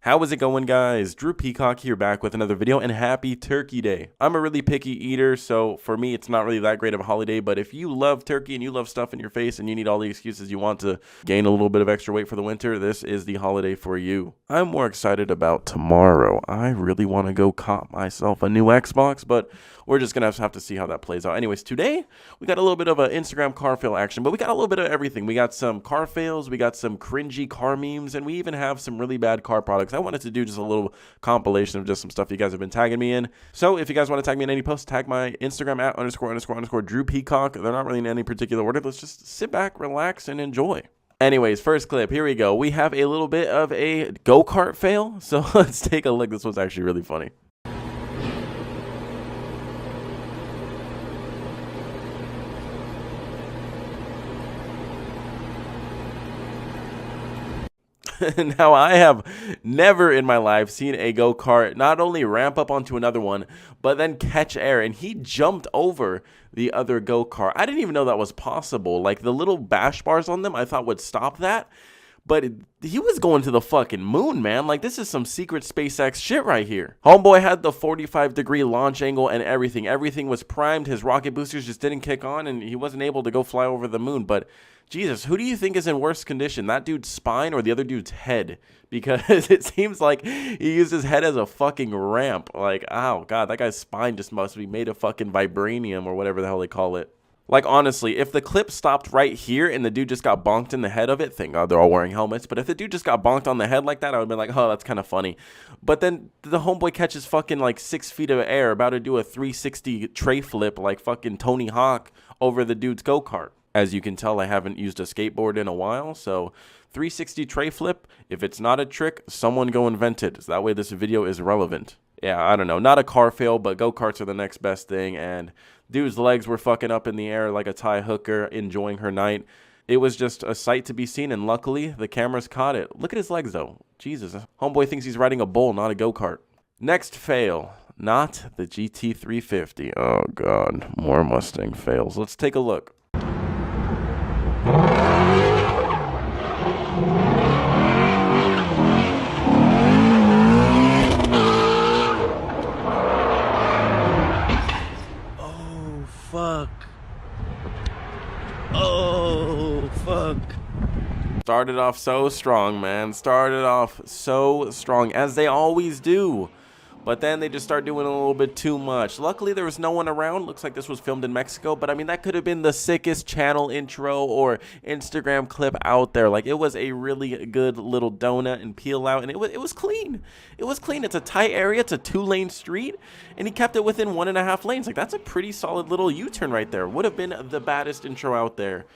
How is it going, guys? Drew Peacock here, back with another video, and happy Turkey Day. I'm a really picky eater, so for me it's not really that great of a holiday, but if you love turkey and you love stuff in your face and you need all the excuses you want to gain a little bit of extra weight for the winter, this is the holiday for you. I'm more excited about tomorrow. I really want to go cop myself a new Xbox, but we're just gonna have to see how that plays out. Anyways, today we got a little bit of an Instagram car fail action, but we got a little bit of everything. We got some car fails, we got some cringy car memes, and we even have some really bad car products. I wanted to do just a little compilation of just some stuff you guys have been tagging me in. So if you guys want to tag me in any posts, tag my Instagram at ___ Drew Peacock. They're not really in any particular order. Let's just sit back, relax, and enjoy. Anyways, first clip, here we go. We have a little bit of a go-kart fail, so let's take a look. This was actually really funny. Now, I have never in my life seen a go-kart not only ramp up onto another one, but then catch air, and he jumped over the other go-kart. I didn't even know that was possible. Like, the little bash bars on them I thought would stop that, but he was going to the fucking moon, man. Like, this is some secret SpaceX shit right here. Homeboy had the 45-degree launch angle and everything. Everything was primed. His rocket boosters just didn't kick on, and he wasn't able to go fly over the moon. But Jesus, who do you think is in worse condition, that dude's spine or the other dude's head? Because it seems like he used his head as a fucking ramp. Like, oh God, that guy's spine just must be made of fucking vibranium or whatever the hell they call it. Like, honestly, if the clip stopped right here and the dude just got bonked in the head of it, thank God they're all wearing helmets, but if the dude just got bonked on the head like that, I would have been like, oh, that's kind of funny. But then the homeboy catches fucking like 6 feet of air, about to do a 360 tray flip like fucking Tony Hawk over the dude's go-kart. As you can tell, I haven't used a skateboard in a while, so 360 tray flip, if it's not a trick, someone go invent it. So that way this video is relevant. Yeah, I don't know. Not a car fail, but go-karts are the next best thing, and dude's legs were fucking up in the air like a Thai hooker enjoying her night. It was just a sight to be seen, and luckily, the cameras caught it. Look at his legs, though. Jesus. Homeboy thinks he's riding a bull, not a go-kart. Next fail. Not the GT350. Oh, God. More Mustang fails. Let's take a look. Oh, fuck. Oh, fuck. Started off so strong, man. Started off so strong, as they always do. But then they just start doing a little bit too much. Luckily, there was no one around. Looks like this was filmed in Mexico. But, I mean, that could have been the sickest channel intro or Instagram clip out there. Like, it was a really good little donut and peel out. And it was clean. It was clean. It's a tight area. It's a 2-lane street. And he kept it within 1.5 lanes. Like, that's a pretty solid little U-turn right there. Would have been the baddest intro out there.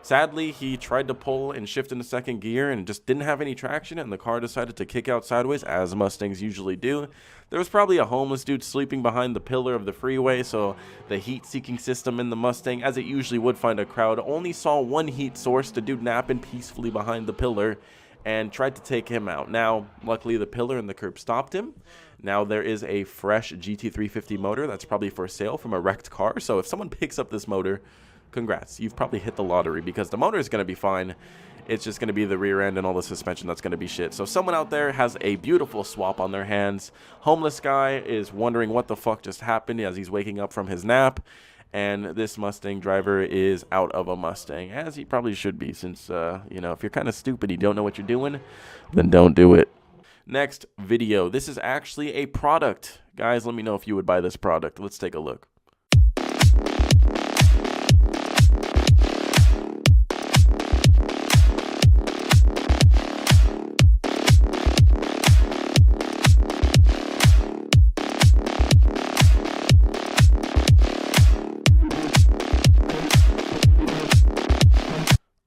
Sadly, he tried to pull and shift into second gear and just didn't have any traction, and the car decided to kick out sideways, as Mustangs usually do. There was probably a homeless dude sleeping behind the pillar of the freeway, so the heat-seeking system in the Mustang, as it usually would find a crowd, only saw one heat source, the dude napping peacefully behind the pillar, and tried to take him out. Now, luckily, the pillar and the curb stopped him. Now there is a fresh GT350 motor that's probably for sale from a wrecked car, so if someone picks up this motor, congrats, you've probably hit the lottery, because the motor is going to be fine. It's just going to be the rear end and all the suspension that's going to be shit. So someone out there has a beautiful swap on their hands. Homeless guy is wondering what the fuck just happened as he's waking up from his nap. And this Mustang driver is out of a Mustang, as he probably should be, since, you know, if you're kind of stupid, you don't know what you're doing, then don't do it. Next video. This is actually a product. Guys, let me know if you would buy this product. Let's take a look.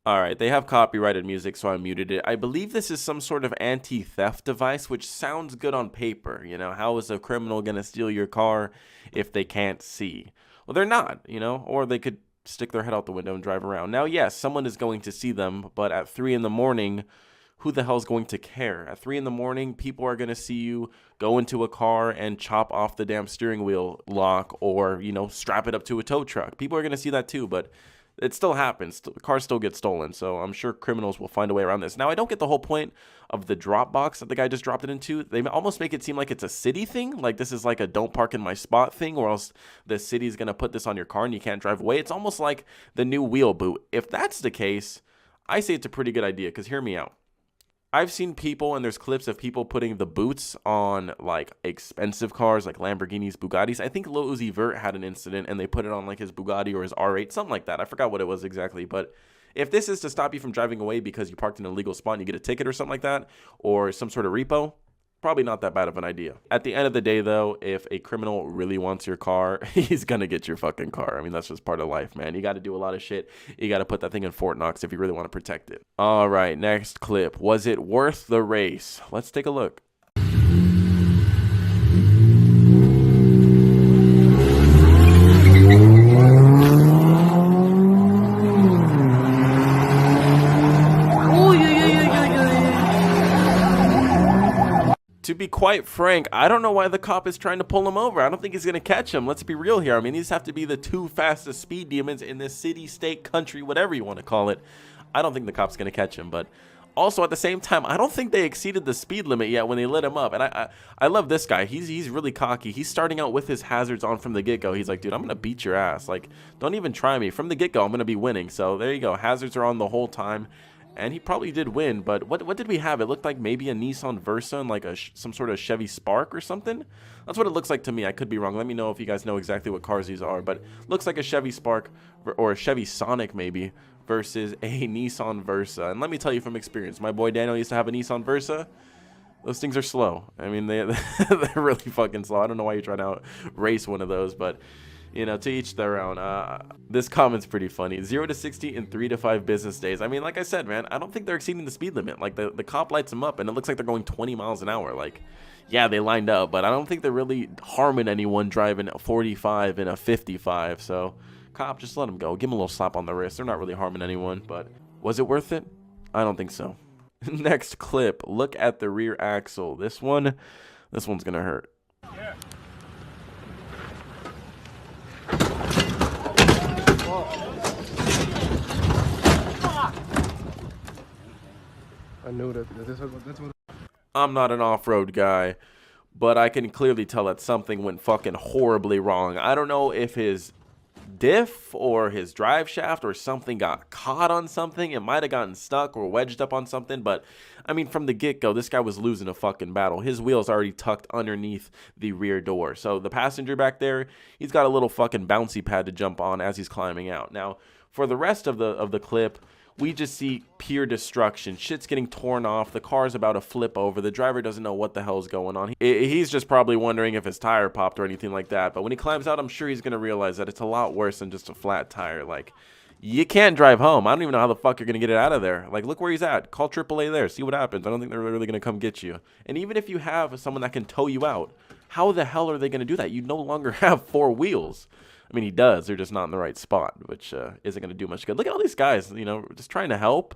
Alright, they have copyrighted music, so I muted it. I believe this is some sort of anti-theft device, which sounds good on paper. You know, how is a criminal going to steal your car if they can't see? Well, they're not, you know, or they could stick their head out the window and drive around. Now, yes, someone is going to see them, but at 3 in the morning, who the hell is going to care? At 3 in the morning, people are going to see you go into a car and chop off the damn steering wheel lock or, you know, strap it up to a tow truck. People are going to see that too, but It still happens. Cars still get stolen, so I'm sure criminals will find a way around this. Now, I don't get the whole point of the drop box that the guy just dropped it into. They almost make it seem like it's a city thing, like this is like a don't park in my spot thing, or else the city's going to put this on your car and you can't drive away. It's almost like the new wheel boot. If that's the case, I say it's a pretty good idea, because hear me out. I've seen people, and there's clips of people putting the boots on like expensive cars like Lamborghinis, Bugattis. I think Lil Uzi Vert had an incident and they put it on like his Bugatti or his R8, something like that. I forgot what it was exactly, but if this is to stop you from driving away because you parked in an illegal spot and you get a ticket or something like that, or some sort of repo, probably not that bad of an idea. At the end of the day, though, if a criminal really wants your car, he's going to get your fucking car. I mean, that's just part of life, man. You got to do a lot of shit. You got to put that thing in Fort Knox if you really want to protect it. All right, next clip. Was it worth the race? Let's take a look. To be quite frank, I don't know why the cop is trying to pull him over. I don't think he's going to catch him. Let's be real here. I mean, these have to be the two fastest speed demons in this city, state, country, whatever you want to call it. I don't think the cop's going to catch him, but also at the same time, I don't think they exceeded the speed limit yet when they lit him up. And I love this guy. He's really cocky. He's starting out with his hazards on from the get-go. He's like, dude, I'm going to beat your ass. Like, don't even try me. From the get-go, I'm going to be winning. So there you go. Hazards are on the whole time. And he probably did win, but what did we have? It looked like maybe a Nissan Versa and like some sort of Chevy Spark or something. That's what it looks like to me. I could be wrong. Let me know if you guys know exactly what cars these are. But looks like a Chevy Spark or a Chevy Sonic maybe versus a Nissan Versa. And let me tell you from experience, my boy Daniel used to have a Nissan Versa. Those things are slow. I mean, they're really fucking slow. I don't know why you're trying to race one of those, but you know, to each their own. This comment's pretty funny. 0 to 60 in 3 to 5 business days. I mean, like I said, man, I don't think they're exceeding the speed limit. Like, the cop lights them up, and it looks like they're going 20 miles an hour. Like, yeah, they lined up, but I don't think they're really harming anyone driving 45 and a 55. So, cop, just let them go. Give them a little slap on the wrist. They're not really harming anyone, but was it worth it? I don't think so. Next clip. Look at the rear axle. This one's going to hurt. Yeah. I knew that. I'm not an off-road guy, but I can clearly tell that something went fucking horribly wrong. I don't know if his diff or his drive shaft or something got caught on something. It might have gotten stuck or wedged up on something, but I mean, from the get-go, this guy was losing a fucking battle. His wheel's already tucked underneath the rear door. So the passenger back there, he's got a little fucking bouncy pad to jump on as he's climbing out. Now, for the rest of the clip, we just see pure destruction. Shit's getting torn off. The car's about to flip over. The driver doesn't know what the hell's going on. He's just probably wondering if his tire popped or anything like that. But when he climbs out, I'm sure he's going to realize that it's a lot worse than just a flat tire. Like, you can't drive home. I don't even know how the fuck you're going to get it out of there. Like, look where he's at. Call AAA there. See what happens. I don't think they're really going to come get you. And even if you have someone that can tow you out, how the hell are they going to do that? You no longer have 4 wheels. I mean, he does. They're just not in the right spot, which isn't going to do much good. Look at all these guys, you know, just trying to help.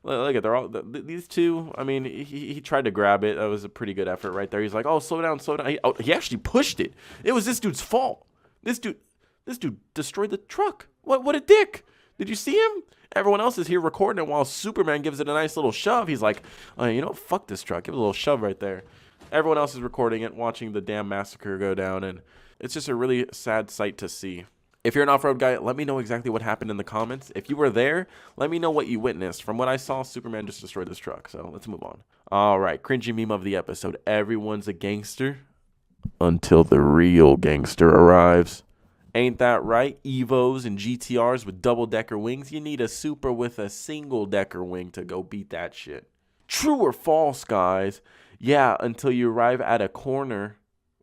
Look at these two. I mean, he tried to grab it. That was a pretty good effort right there. He's like, "Oh, slow down, slow down." He actually pushed it. It was this dude's fault. This dude destroyed the truck. What a dick! Did you see him? Everyone else is here recording it while Superman gives it a nice little shove. He's like, "Oh, you know, fuck this truck." Give it a little shove right there. Everyone else is recording it, watching the damn massacre go down, and it's just a really sad sight to see. If you're an off-road guy, let me know exactly what happened in the comments. If you were there, let me know what you witnessed. From what I saw, Superman just destroyed this truck. So let's move on. All right, cringy meme of the episode. Everyone's a gangster until the real gangster arrives. Ain't that right? Evos and GTRs with double-decker wings. You need a Supra with a single-decker wing to go beat that shit. True or false, guys? Yeah, until you arrive at a corner.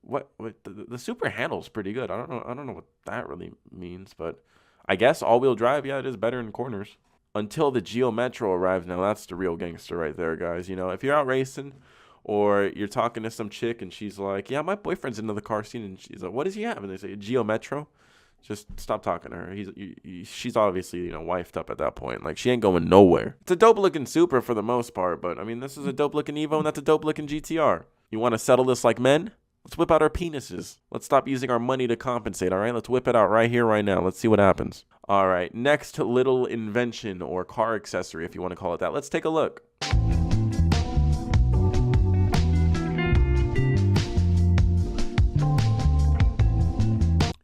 What the Supra handle's pretty good. I don't know what that really means, but I guess all-wheel drive, yeah, it is better in corners. Until the Geo Metro arrives. Now that's the real gangster right there, guys. You know, if you're out racing or you're talking to some chick and she's like, "Yeah, my boyfriend's into the car scene," and she's like, "What does he have?" And they say, "Geo Metro." Just stop talking to her. She's obviously, you know, wifed up at that point. Like, she ain't going nowhere. It's a dope-looking Supra for the most part, but, I mean, this is a dope-looking Evo, and that's a dope-looking GTR. You want to settle this like men? Let's whip out our penises. Let's stop using our money to compensate, all right? Let's whip it out right here, right now. Let's see what happens. All right, next little invention or car accessory, if you want to call it that. Let's take a look.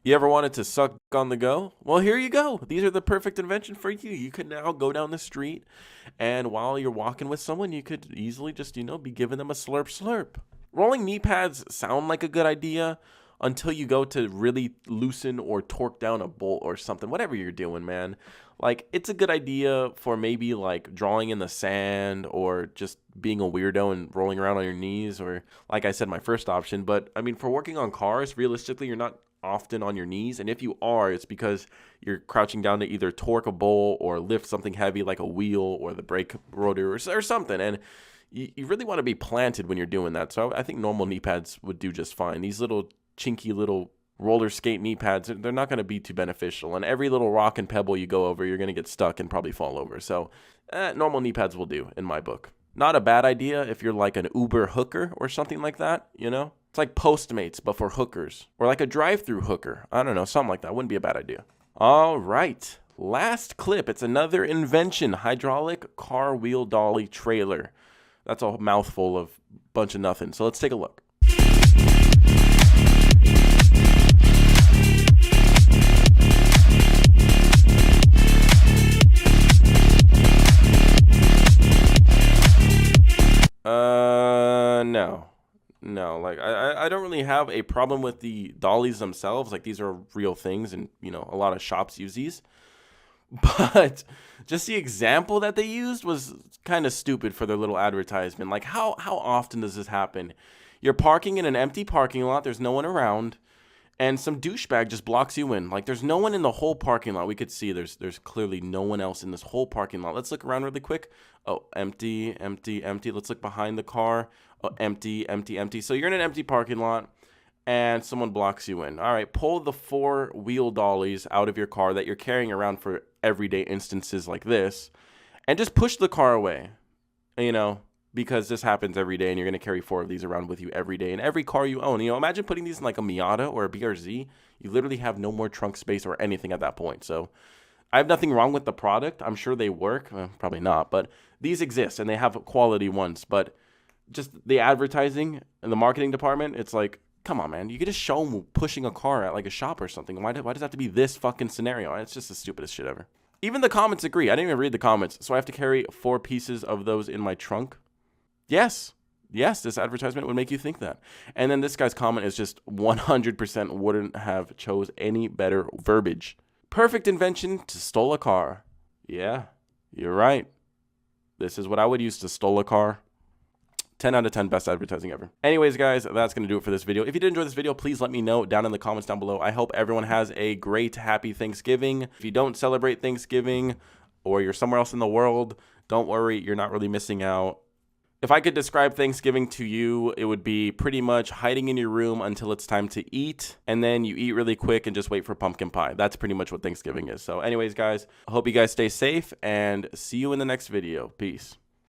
You ever wanted to suck on the go? Well, here you go. These are the perfect invention for you. You can now go down the street, and while you're walking with someone, you could easily just, be giving them a slurp slurp. Rolling knee pads sound like a good idea until you go to really loosen or torque down a bolt or something, whatever you're doing, man. Like, it's a good idea for maybe like drawing in the sand or just being a weirdo and rolling around on your knees, or like I said, my first option. But I mean, for working on cars, realistically, you're not often on your knees, and if you are, it's because you're crouching down to either torque a bolt or lift something heavy like a wheel or the brake rotor or something, and you really want to be planted when you're doing that. So I think normal knee pads would do just fine. These little chinky little roller skate knee pads, they're not going to be too beneficial, and every little rock and pebble you go over, you're going to get stuck and probably fall over. So normal knee pads will do in my book. Not a bad idea if you're like an Uber hooker or something like that, It's like Postmates, but for hookers. Or like a drive-through hooker. I don't know, something like that. Wouldn't be a bad idea. All right. Last clip. It's another invention. Hydraulic car wheel dolly trailer. That's a mouthful of bunch of nothing. So let's take a look. No, like I don't really have a problem with the dollies themselves. Like, these are real things, and a lot of shops use these. But just the example that they used was kind of stupid for their little advertisement. Like, how often does this happen? You're parking in an empty parking lot, there's no one around, and some douchebag just blocks you in. Like, there's no one in the whole parking lot. We could see there's clearly no one else in this whole parking lot. Let's look around really quick. Oh, empty, empty, empty. Let's look behind the car. Oh, empty, empty, empty. So you're in an empty parking lot, and someone blocks you in. All right, pull the 4-wheel dollies out of your car that you're carrying around for everyday instances like this, and just push the car away, because this happens every day, and you're going to carry 4 of these around with you every day in every car you own. Imagine putting these in like a Miata or a BRZ. You literally have no more trunk space or anything at that point. So I have nothing wrong with the product. I'm sure they work. Well, probably not, but these exist, and they have quality ones. But just the advertising and the marketing department, it's like, come on, man. You could just show them pushing a car at like a shop or something. Why does it have to be this fucking scenario? It's just the stupidest shit ever. Even the comments agree. I didn't even read the comments. So I have to carry 4 pieces of those in my trunk. Yes, this advertisement would make you think that. And then this guy's comment is just 100% wouldn't have chose any better verbiage. Perfect invention to stole a car. Yeah, you're right. This is what I would use to stole a car. 10 out of 10 best advertising ever. Anyways, guys, that's going to do it for this video. If you did enjoy this video, please let me know down in the comments down below. I hope everyone has a great, happy Thanksgiving. If you don't celebrate Thanksgiving or you're somewhere else in the world, don't worry, you're not really missing out. If I could describe Thanksgiving to you, it would be pretty much hiding in your room until it's time to eat, and then you eat really quick and just wait for pumpkin pie. That's pretty much what Thanksgiving is. So anyways, guys, I hope you guys stay safe, and see you in the next video. Peace.